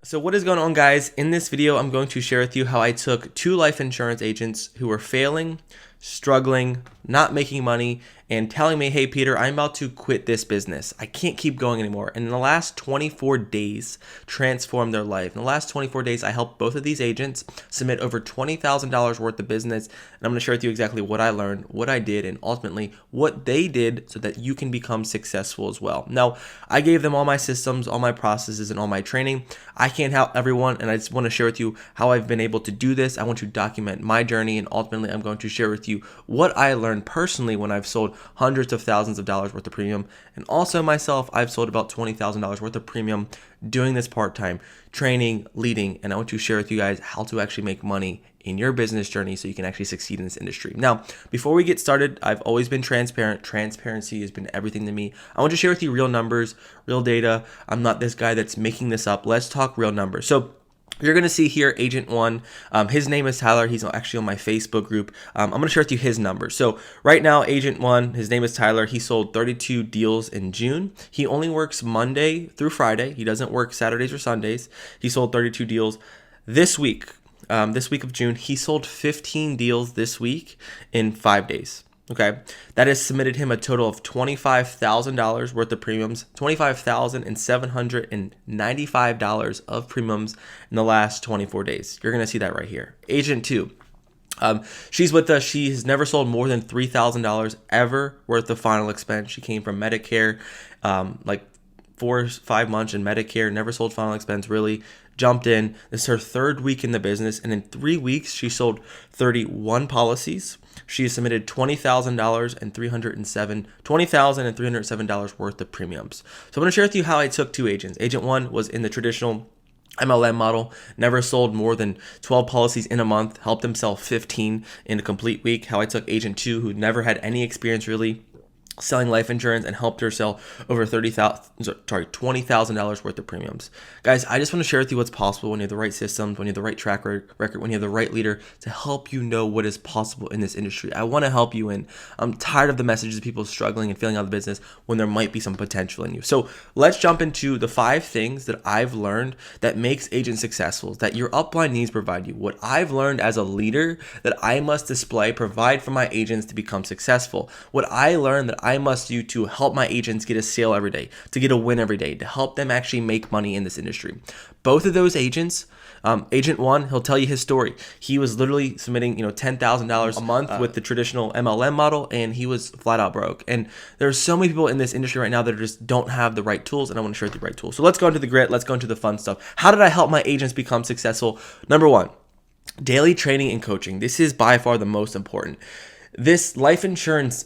So what is going on, guys? In this video, I'm going to share with you how I took two life insurance agents who were failing, struggling, not making money, and telling me, hey, Peter, I'm about to quit this business. I can't keep going anymore. And in the last 24 days, transformed their life. In the last 24 days, I helped both of these agents submit over $20,000 worth of business. And I'm going to share with you exactly what I learned, what I did, and ultimately what they did so that you can become successful as well. Now, I gave them all my systems, all my processes, and all my training. I can't help everyone, and I just want to share with you how I've been able to do this. I want to document my journey, and ultimately, I'm going to share with you what I learned personally when I've sold hundreds of thousands of dollars worth of premium. And also myself, I've sold about $20,000 worth of premium doing this part-time, training, leading, and I want to share with you guys how to actually make money in your business journey so you can actually succeed in this industry. Now, before we get started, I've always been transparent. Transparency has been everything to me. I want to share with you real numbers, real data. I'm not this guy that's making this up. Let's talk real numbers. So you're going to see here Agent 1. His name is Tyler. He's actually on my Facebook group. I'm going to share with you his numbers. So right now, Agent 1, his name is Tyler. He sold 32 deals in June. He only works Monday through Friday. He doesn't work Saturdays or Sundays. He sold 32 deals this week. This week of June, he sold 15 deals this week in 5 days. Okay, that has submitted him a total of $25,000 worth of premiums, $25,795 of premiums in the last 24 days. You're going to see that right here. Agent 2. She's with us. She has never sold more than $3,000 ever worth of final expense. She came from Medicare, like 4 or 5 months in Medicare, never sold final expense, really jumped in. This is her third week in the business, and in 3 weeks, she sold 31 policies. She has submitted $20,307 worth of premiums. So I'm going to share with you how I took two agents. Agent 1 was in the traditional MLM model, never sold more than 12 policies in a month, helped him sell 15 in a complete week. How I took Agent 2, who never had any experience really selling life insurance, and helped her sell over $20,000 worth of premiums. Guys, I just want to share with you what's possible when you have the right systems, when you have the right track record, when you have the right leader to help you know what is possible in this industry. I want to help you, and I'm tired of the messages of people struggling and failing out of the business when there might be some potential in you. So let's jump into the 5 things that I've learned that makes agents successful, that your upline needs provide you. What I've learned as a leader that I must display, provide for my agents to become successful. What I learned that I must do to help my agents get a sale every day, to get a win every day, to help them actually make money in this industry. Both of those agents, Agent 1, he'll tell you his story. He was literally submitting, $10,000 a month with the traditional MLM model, and he was flat out broke. And there's so many people in this industry right now that just don't have the right tools, and I want to share the right tools. So let's go into the grit. Let's go into the fun stuff. How did I help my agents become successful? Number 1, daily training and coaching. This is by far the most important. This life insurance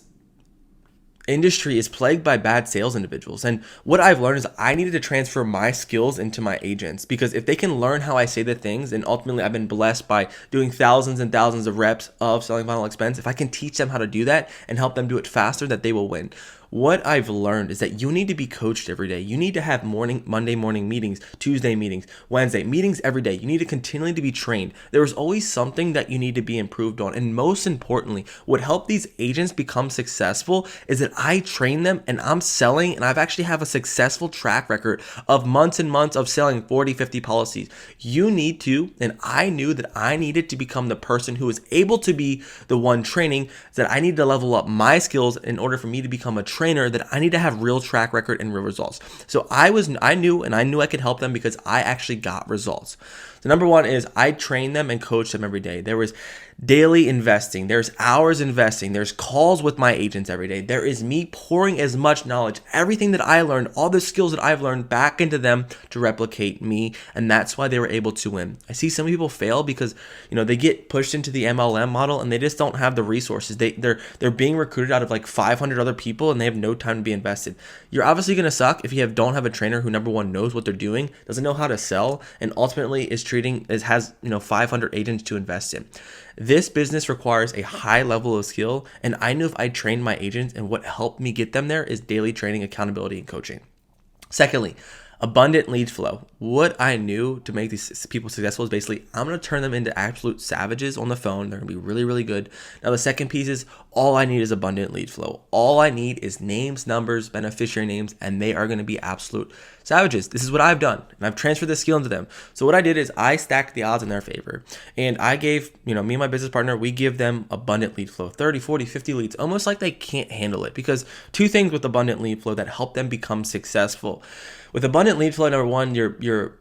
industry is plagued by bad sales individuals, and what I've learned is I needed to transfer my skills into my agents, because if they can learn how I say the things, and ultimately I've been blessed by doing thousands and thousands of reps of selling final expense, if I can teach them how to do that and help them do it faster, that they will win. What I've learned is that you need to be coached every day. You need to have Monday morning meetings, Tuesday meetings, Wednesday meetings every day. You need to continually to be trained. There is always something that you need to be improved on. And most importantly, what helped these agents become successful is that I train them and I'm selling, and I've actually have a successful track record of months and months of selling 40, 50 policies. You need to, and I knew that I needed to become the person who was able to be the one training, that I need to level up my skills in order for me to become a trainer, that I need to have real track record and real results. So I knew I could help them because I actually got results. So number 1 is I train them and coach them every day. There was daily investing. There's hours investing. There's calls with my agents every day. There is me pouring as much knowledge, everything that I learned, all the skills that I've learned back into them to replicate me. And that's why they were able to win. I see some people fail because, they get pushed into the MLM model and they just don't have the resources. They're being recruited out of like 500 other people and they have no time to be invested. You're obviously going to suck if you don't have a trainer who, number 1, knows what they're doing, doesn't know how to sell, and ultimately has 500 agents to invest in. This business requires a high level of skill, and I knew if I trained my agents, and what helped me get them there is daily training, accountability, and coaching. Secondly, Abundant lead flow. What I knew to make these people successful is basically I'm going to turn them into absolute savages on the phone. They're going to be really, really good. Now, the second piece is all I need is abundant lead flow. All I need is names, numbers, beneficiary names, and they are going to be absolute savages. This is what I've done, and I've transferred this skill into them. So what I did is I stacked the odds in their favor, and I gave, me and my business partner, we give them abundant lead flow, 30, 40, 50 leads, almost like they can't handle it, because two things with abundant lead flow that help them become successful. With abundant lead flow, number one, your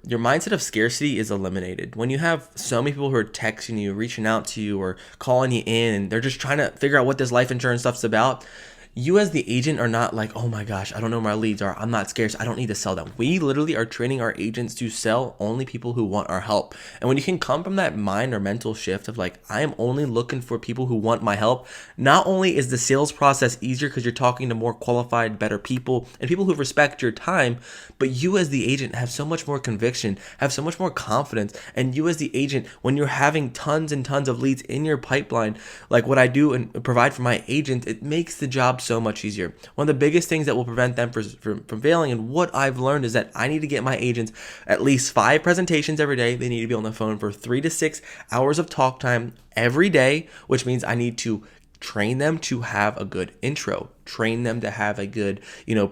mindset of scarcity is eliminated. When you have so many people who are texting you, reaching out to you, or calling you in, and they're just trying to figure out what this life insurance stuff's about, you as the agent are not like, oh my gosh, I don't know where my leads are. I'm not scarce. I don't need to sell them. We literally are training our agents to sell only people who want our help. And when you can come from that mind or mental shift of like, I am only looking for people who want my help, not only is the sales process easier because you're talking to more qualified, better people and people who respect your time, but you as the agent have so much more conviction, have so much more confidence. And you as the agent, when you're having tons and tons of leads in your pipeline, like what I do and provide for my agents, it makes the job so much easier. One of the biggest things that will prevent them from failing, and what I've learned, is that I need to get my agents at least 5 presentations every day. They need to be on the phone for 3 to 6 hours of talk time every day, which means I need to train them to have a good intro, train them to have a good,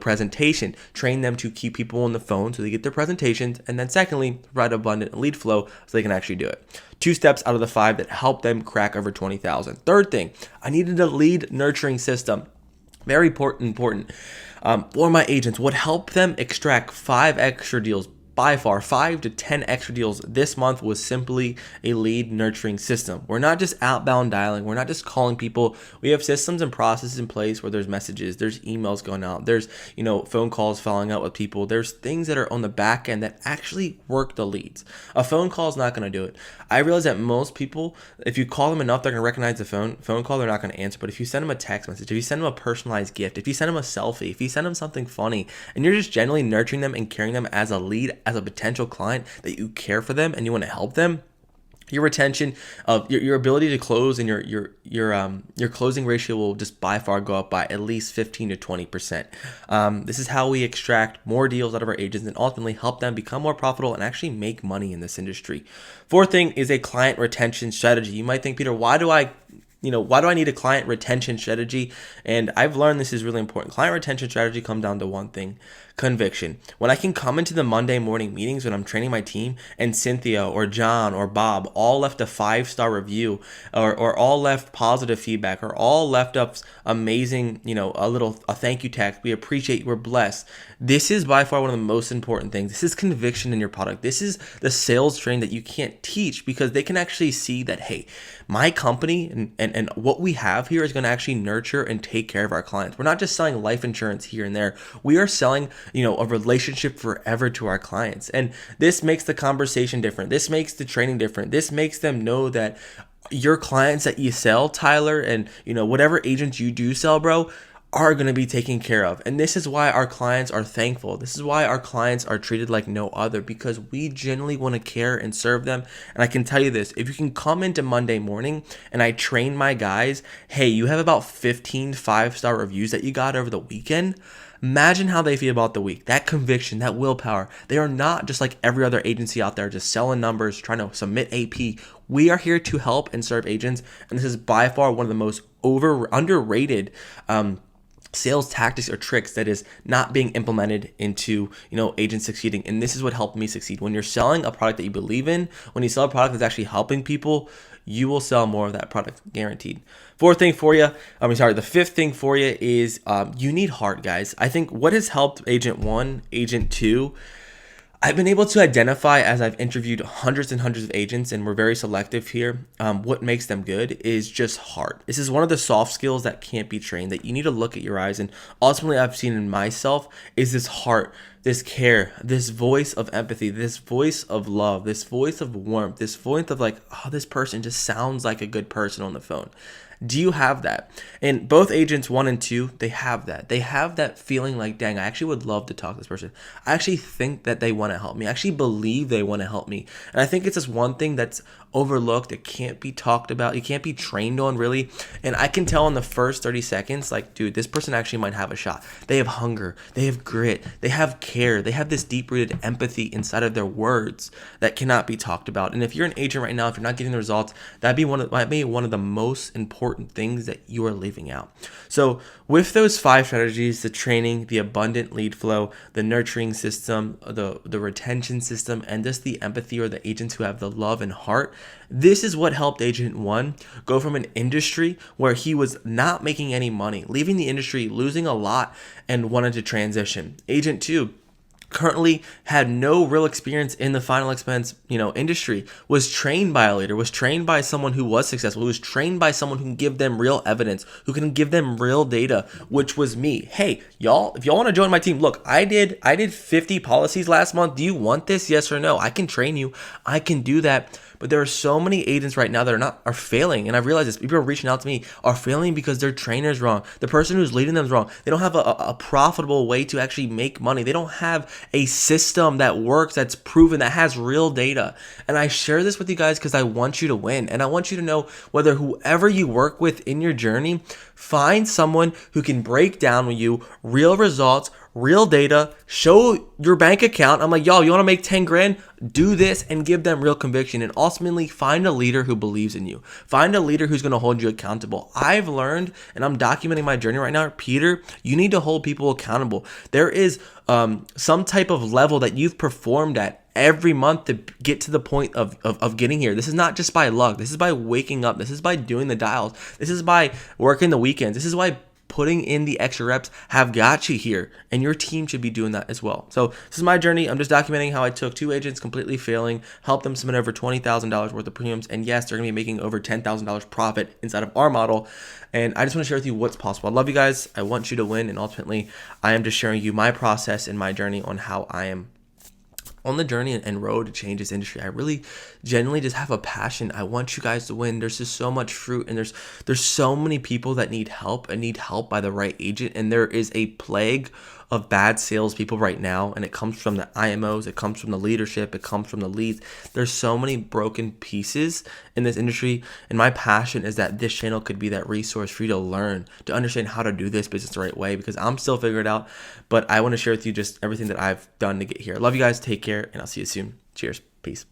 presentation, train them to keep people on the phone so they get their presentations, and then secondly, provide abundant lead flow so they can actually do it. 2 steps out of the 5 that help them crack over 20,000. Third thing, I needed a lead nurturing system. Very important for my agents. What helped them extract 5 extra deals, by far 5 to 10 extra deals this month, was simply a lead nurturing system. We're not just outbound dialing. We're not just calling people. We have systems and processes in place where there's messages, there's emails going out, there's phone calls following up with people. There's things that are on the back end that actually work the leads. A phone call is not going to do it. I realize that most people, if you call them enough, they're going to recognize the phone call. They're not going to answer. But if you send them a text message, if you send them a personalized gift, if you send them a selfie, if you send them something funny, and you're just generally nurturing them and carrying them as a lead, as a potential client, that you care for them and you want to help them, your retention of your ability to close and your closing ratio will just by far go up by at least 15 to 20%. This is how we extract more deals out of our agents and ultimately help them become more profitable and actually make money in this industry. Fourth thing is a client retention strategy. You might think, Peter, why do I need a client retention strategy? And I've learned this is really important. Client retention strategy comes down to one thing: conviction. When I can come into the Monday morning meetings when I'm training my team and Cynthia or John or Bob all left a 5-star review, or all left positive feedback, or all left up amazing, a thank you text, we appreciate you, we're blessed. This is by far one of the most important things. This is conviction in your product. This is the sales training that you can't teach, because they can actually see that, hey, my company and what we have here is going to actually nurture and take care of our clients. We're not just selling life insurance here and there. We are selling a relationship forever to our clients. And this makes the conversation different. This makes the training different. This makes them know that your clients that you sell, Tyler, and whatever agents you do sell, bro, are going to be taken care of. And this is why our clients are thankful. This is why our clients are treated like no other, because we genuinely want to care and serve them. And I can tell you this, if you can come into Monday morning and I train my guys, hey, you have about 15 5-star reviews that you got over the weekend. Imagine how they feel about the week. That conviction, that willpower. They are not just like every other agency out there, just selling numbers, trying to submit AP. We are here to help and serve agents. And this is by far one of the most underrated sales tactics or tricks that is not being implemented into agents succeeding. And this is what helped me succeed. When you're selling a product that you believe in, when you sell a product that's actually helping people, you will sell more of that product, guaranteed. The fifth thing for you is you need heart, guys. I think what has helped Agent 1, Agent 2, I've been able to identify, as I've interviewed hundreds and hundreds of agents, and we're very selective here, what makes them good is just heart. This is one of the soft skills that can't be trained, that you need to look at your eyes. And ultimately, I've seen in myself is this heart, this care, this voice of empathy, this voice of love, this voice of warmth, this voice of like, oh, this person just sounds like a good person on the phone. Do you have that? And both agents 1 and 2, they have that. They have that feeling like, dang, I actually would love to talk to this person. I actually think that they want to help me. I actually believe they want to help me. And I think it's just one thing that's overlooked. It can't be talked about. You can't be trained on, really. And I can tell in the first 30 seconds, like, dude, this person actually might have a shot. They have hunger. They have grit. They have care. They have this deep-rooted empathy inside of their words that cannot be talked about. And if you're an agent right now, if you're not getting the results, might be one of the most important things that you are leaving out. So with those 5 strategies, the training, the abundant lead flow, the nurturing system, the retention system, and just the empathy, or the agents who have the love and heart, this is what helped Agent 1 go from an industry where he was not making any money, leaving the industry, losing a lot, and wanted to transition. Agent 2 currently had no real experience in the final expense, industry, was trained by a leader, was trained by someone who was successful, who was trained by someone who can give them real evidence, who can give them real data, which was me. Hey, y'all, if y'all want to join my team, look, I did 50 policies last month. Do you want this? Yes or no? I can train you. I can do that. But there are so many agents right now that are failing, and I've realized this. People are reaching out to me are failing because their trainer's wrong. The person who's leading them is wrong. They don't have a profitable way to actually make money. They don't have a system that works, that's proven, that has real data. And I share this with you guys because I want you to win, and I want you to know, whether whoever you work with in your journey, find someone who can break down with you real results, real data, show your bank account. I'm like, y'all, you want to make 10 grand? Do this, and give them real conviction. And ultimately, find a leader who believes in you. Find a leader who's going to hold you accountable. I've learned, and I'm documenting my journey right now, Peter, you need to hold people accountable. There is some type of level that you've performed at every month to get to the point of getting here. This is not just by luck. This is by waking up. This is by doing the dials. This is by working the weekends. This is why putting in the extra reps have got you here, and your team should be doing that as well. So this is my journey. I'm just documenting how I took 2 agents completely failing, helped them submit over $20,000 worth of premiums, and yes, they're going to be making over $10,000 profit inside of our model. And I just want to share with you what's possible. I love you guys. I want you to win, and ultimately, I am just sharing you my process and my journey on how I am on the journey and road to change this industry. I really genuinely just have a passion. I want you guys to win. There's just so much fruit, and there's so many people that need help and need help by the right agent. And there is a plague of bad salespeople right now, and it comes from the IMOs, it comes from the leadership, it comes from the leads. There's so many broken pieces in this industry, and my passion is that this channel could be that resource for you to learn, to understand how to do this business the right way, because I'm still figuring it out, but I want to share with you just everything that I've done to get here. I love you guys. Take care, and I'll see you soon. Cheers. Peace.